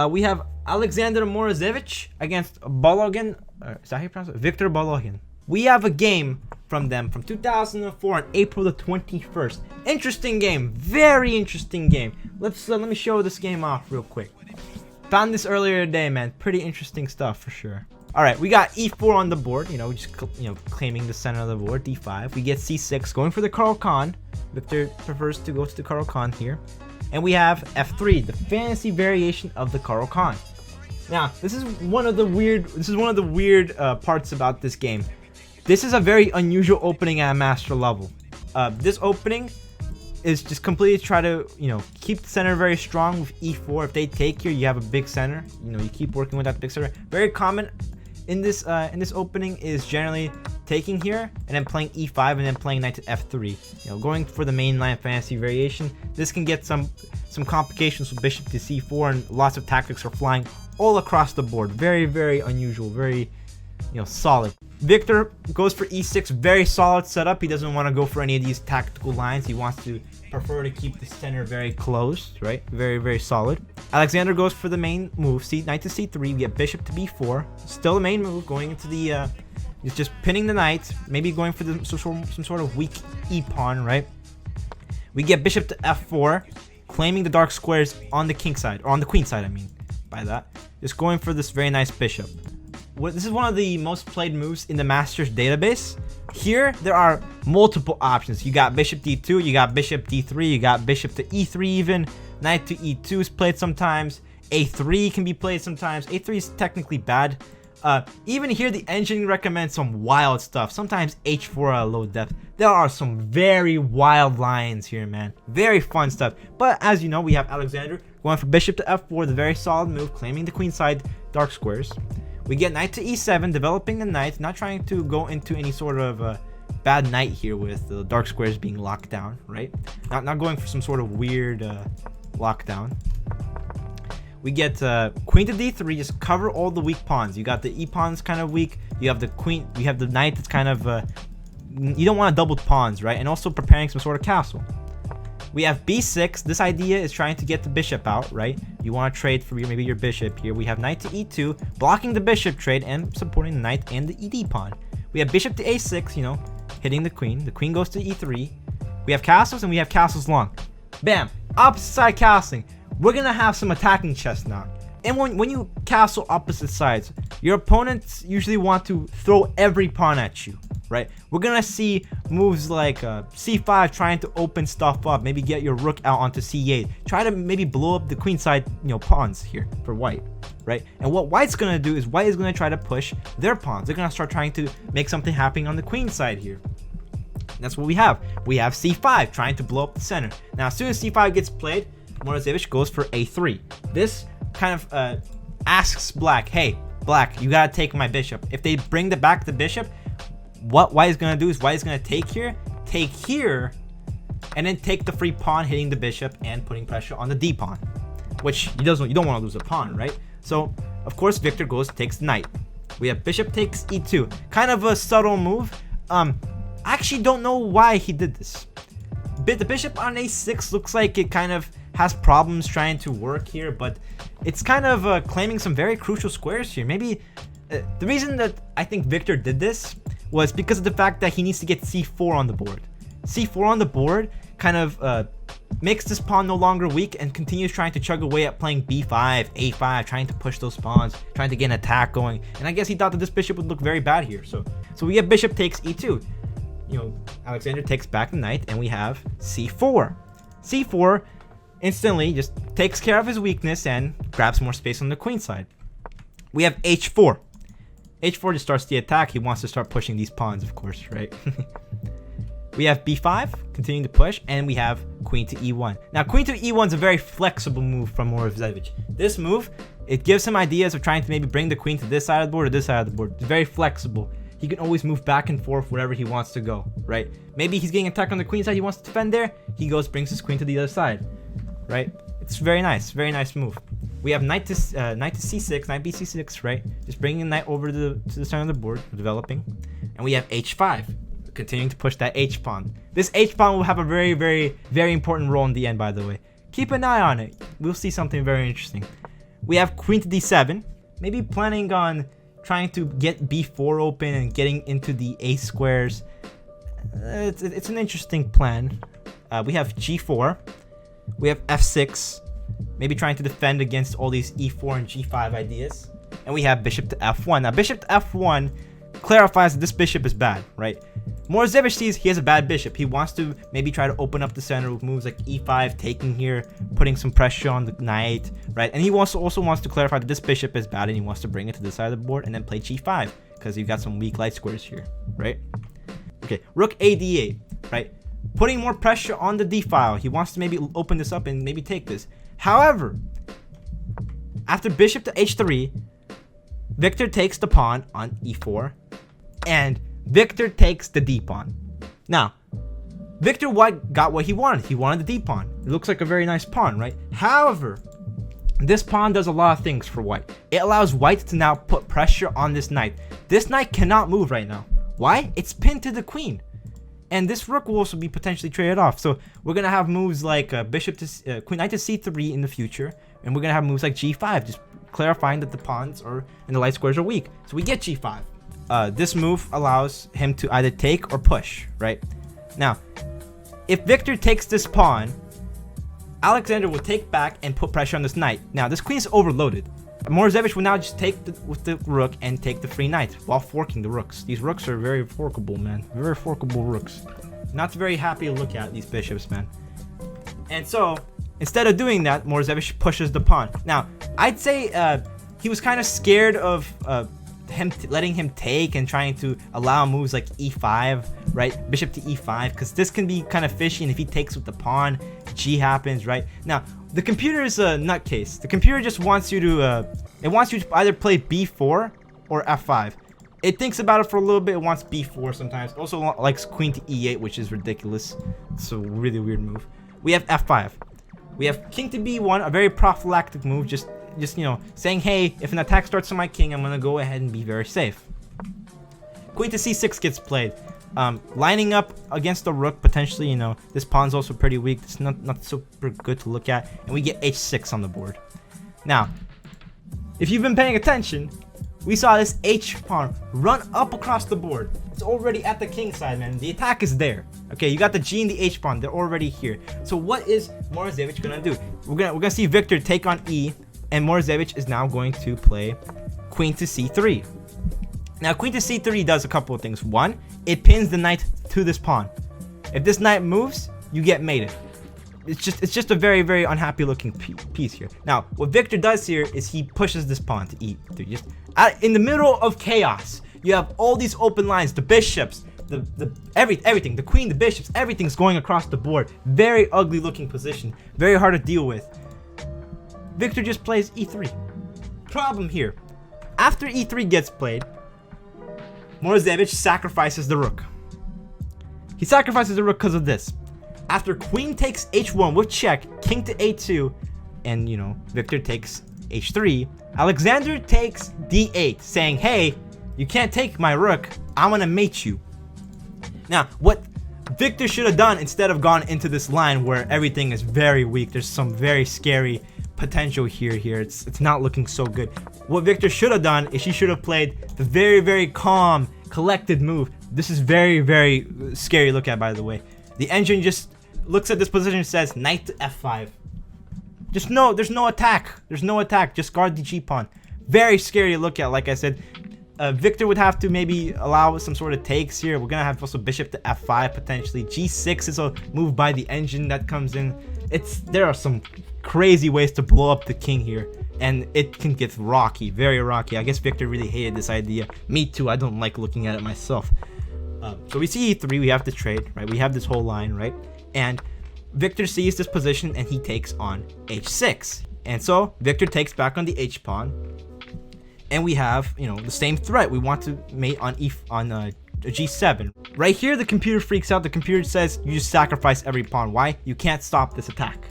We have Alexander Morezevich against Bologan. Is that how you pronounce it? Viktor Bologan. We have a game from them from 2004 on April the 21st. Interesting game, very interesting game. Let me show this game off real quick. Found this earlier today, man. Pretty interesting stuff for sure. All right, we got E4 on the board. Just claiming the center of the board. D5. We get C6, going for the Caro-Kann. Victor prefers to go to the Caro-Kann here. And we have F3, the fantasy variation of the Caro-Kann. Now, this is one of the weird parts about this game. This is a very unusual opening at a master level. This opening is just completely try to keep the center very strong with E4. If they take here, you have a big center. You keep working with that big center. Very common in this opening is generally taking here and then playing E5 and then playing knight to F3. Going for the mainline fantasy variation. This can get some complications with bishop to C4, and lots of tactics are flying all across the board. Very, very unusual. Very solid. Victor goes for E6, very solid setup. He doesn't want to go for any of these tactical lines. He wants to prefer to keep the center very closed, right? Very, very solid. Alexander goes for the main move, knight to C3. We get bishop to B4. Still the main move, going into the, he's just pinning the knight, maybe going for some sort of weak E pawn, right? We get bishop to F4, claiming the dark squares on the king side, or on the queen side, I mean, by that. Just going for this very nice bishop. This is one of the most played moves in the Masters database. Here, there are multiple options. You got bishop D2, you got bishop D3, you got bishop to E3 even. Knight to E2 is played sometimes. A3 can be played sometimes. A3 is technically bad. Even here, the engine recommends some wild stuff. Sometimes H4 at low depth. There are some very wild lines here, man. Very fun stuff. But as you know, we have Alexander going for bishop to F4, the very solid move, claiming the queen side dark squares. We get knight to E7, developing the knight, not trying to go into any sort of bad knight here with the dark squares being locked down, right? Not going for some sort of weird lockdown. We get queen to D3, just cover all the weak pawns. You got the E pawns kind of weak. You have the queen, you have the knight that's kind of, you don't want to double pawns, right? And also preparing some sort of castle. We have B6. This idea is trying to get the bishop out, right? You want to trade for maybe your bishop here. We have knight to E2, blocking the bishop trade and supporting the knight and the ED pawn. We have bishop to A6, hitting the queen. The queen goes to E3. We have castles and we have castles long. Bam! Opposite side castling. We're going to have some attacking chess now. And when you castle opposite sides, your opponents usually want to throw every pawn at you, right? We're going to see moves like C5 trying to open stuff up, maybe get your rook out onto C8. Try to maybe blow up the queen side, pawns here for white, right? And what white's going to do is white is going to try to push their pawns. They're going to start trying to make something happen on the queen side here. And that's what we have. We have C5 trying to blow up the center. Now, as soon as C5 gets played, Morozevich goes for A3. This kind of asks black, hey, black, you gotta take my bishop. If they bring back the bishop, what white is gonna do is white is gonna take here, and then take the free pawn, hitting the bishop and putting pressure on the D pawn, which you don't want to lose a pawn, right? So of course Victor takes the knight. We have bishop takes E2, kind of a subtle move. I actually don't know why he did this. The bishop on A6 looks like it kind of has problems trying to work here, but it's kind of claiming some very crucial squares here. Maybe the reason that I think Victor did this was because of the fact that he needs to get C4 on the board. C4 on the board kind of makes this pawn no longer weak and continues trying to chug away at playing B5, A5, trying to push those pawns, trying to get an attack going. And I guess he thought that this bishop would look very bad here. So we have bishop takes E2. Alexander takes back the knight, and we have C4. C4 instantly just takes care of his weakness and grabs more space on the queen side. We have H4. H4 just starts the attack. He wants to start pushing these pawns, of course, right? We have B5, continuing to push, and we have queen to E1. Now, queen to E1 is a very flexible move from Morozevich. This move, it gives him ideas of trying to maybe bring the queen to this side of the board or this side of the board. It's very flexible. He can always move back and forth wherever he wants to go, right? Maybe he's getting attacked on the queen side, he wants to defend there. He brings his queen to the other side, right? It's very nice move. We have knight to C6, knight B6, right? Just bringing the knight over to the center of the board, developing. And we have H5, continuing to push that H pawn. This H pawn will have a very, very, very important role in the end, by the way. Keep an eye on it. We'll see something very interesting. We have queen to d7, maybe planning on trying to get b4 open and getting into the a squares. It's an interesting plan. We have g4, we have f6, maybe trying to defend against all these e4 and g5 ideas, and we have bishop to f1. Now bishop to f1 clarifies that this bishop is bad, right? Morozevich sees he has a bad bishop. He wants to maybe try to open up the center with moves like e5, taking here, putting some pressure on the knight, right? And he also wants to clarify that this bishop is bad and he wants to bring it to this side of the board and then play g5 because you've got some weak light squares here, right? Okay, rook a d8, right? Putting more pressure on the d file. He wants to maybe open this up and maybe take this. However, after bishop to h3, Victor takes the pawn on e4 and Victor takes the d pawn. Now, Victor White got what he wanted. He wanted the d pawn. It looks like a very nice pawn, right? However, this pawn does a lot of things for White. It allows White to now put pressure on this knight. This knight cannot move right now. Why? It's pinned to the queen. And this rook will also be potentially traded off. So we're going to have moves like bishop to queen knight to c3 in the future. And we're going to have moves like g5, just clarifying that the pawns and the light squares are weak. So we get g5. This move allows him to either take or push, right? Now, if Victor takes this pawn, Alexander will take back and put pressure on this knight. Now, this queen is overloaded. Morozevich will now just take with the rook and take the free knight while forking the rooks. These rooks are very forkable, man. Very forkable rooks. Not very happy to look at, these bishops, man. And so, instead of doing that, Morozevich pushes the pawn. Now, I'd say he was kind of scared of letting him take and trying to allow moves like e5, right? Bishop to e5, because this can be kind of fishy, and if he takes with the pawn, g happens, right? Now, the computer is a nutcase. The computer just wants you to either play b4 or f5. It thinks about it for a little bit. It wants b4 sometimes. It also likes queen to e8, which is ridiculous. It's a really weird move. We have f5. We have king to b1, a very prophylactic move, just you know, saying, hey, if an attack starts on my king, I'm gonna go ahead and be very safe. Queen to c6 gets played, lining up against the rook. Potentially, you know, this pawn's also pretty weak. It's not super good to look at, and we get h6 on the board. Now, if you've been paying attention, we saw this h pawn run up across the board. It's already at the king side, man. The attack is there. Okay, you got the g and the h pawn. They're already here. So what is Morozevich gonna do? We're gonna see Victor take on e. And Morozevich is now going to play queen to c3. Now, queen to c3 does a couple of things. One, it pins the knight to this pawn. If this knight moves, you get mated. It's just a very, very unhappy looking piece here. Now, what Victor does here is he pushes this pawn to e3. Just in the middle of chaos, you have all these open lines, the bishops, everything, the queen, the bishops, everything's going across the board. Very ugly looking position. Very hard to deal with. Victor just plays e3. Problem here. After e3 gets played, Morozevich sacrifices the rook. He sacrifices the rook because of this. After queen takes h1 with check, king to a2, and, you know, Victor takes h3, Alexander takes d8, saying, hey, you can't take my rook. I'm going to mate you. Now, what Victor should have done instead of gone into this line where everything is very weak, there's some very scary potential here. It's not looking so good. What Victor should have done is she should have played the very, very calm, collected move. This is very, very scary look at, by the way. The engine just looks at this position and says knight to f5. There's no attack. There's no attack. Just guard the g pawn. Very scary to look at. Like I said, Victor would have to maybe allow some sort of takes here. We're gonna have also bishop to f5 potentially. g6 is a move by the engine that comes in. There are some crazy ways to blow up the king here, and it can get rocky, very rocky. I guess Victor really hated this idea. Me too. I don't like looking at it myself. So we see e3. We have to trade, right? We have this whole line, right? And Victor sees this position and he takes on h6, and so Victor takes back on the h pawn, and we have, you know, the same threat. We want to mate on g7. Right here, the computer freaks out. The computer says you just sacrifice every pawn. Why? You can't stop this attack.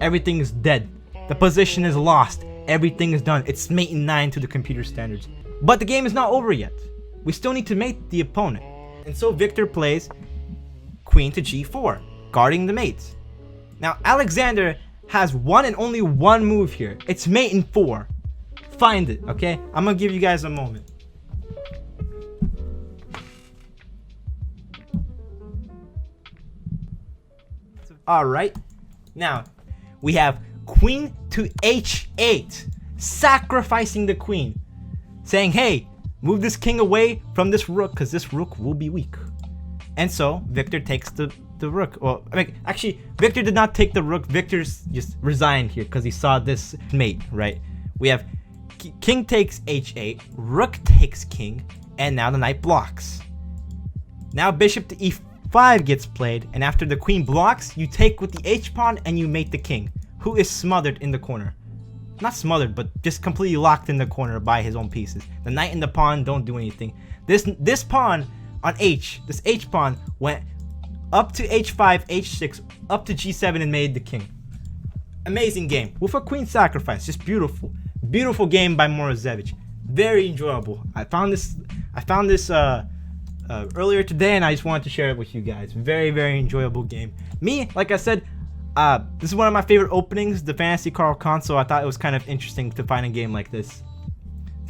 Everything is dead. The position is lost. Everything is done. It's mate in 9 to the computer standards. But the game is not over yet. We still need to mate the opponent. And so Victor plays queen to g4, guarding the mates. Now, Alexander has one and only one move here. It's mate in 4. find it, okay? I'm gonna give you guys a moment. Alright, now we have queen to h8, sacrificing the queen, saying, hey, move this king away from this rook because this rook will be weak. And so Victor takes the rook. Well, I mean, actually, Victor did not take the rook. Victor's just resigned here because he saw this mate, right? We have king takes h8, rook takes king, and now the knight blocks. Now bishop to e5 gets played, and after the queen blocks, you take with the h-pawn and you mate the king, who is smothered in the corner. Not smothered, but just completely locked in the corner by his own pieces. The knight and the pawn don't do anything. This pawn on h, this h-pawn went up to h5, h6, up to g7 and made the king. Amazing game with a queen sacrifice. Just beautiful. Beautiful game by Morozevich. Very enjoyable. I found this earlier today, and I just wanted to share it with you guys. Very, very enjoyable game. Me, like I said, this is one of my favorite openings, the fantasy Caro-Kann, so I thought it was kind of interesting to find a game like this.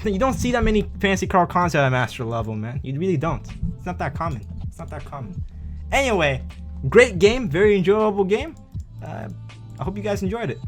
You don't see that many fantasy Caro-Kanns at a master level, man. You really don't. It's not that common. It's not that common. Anyway, great game, very enjoyable game. I hope you guys enjoyed it.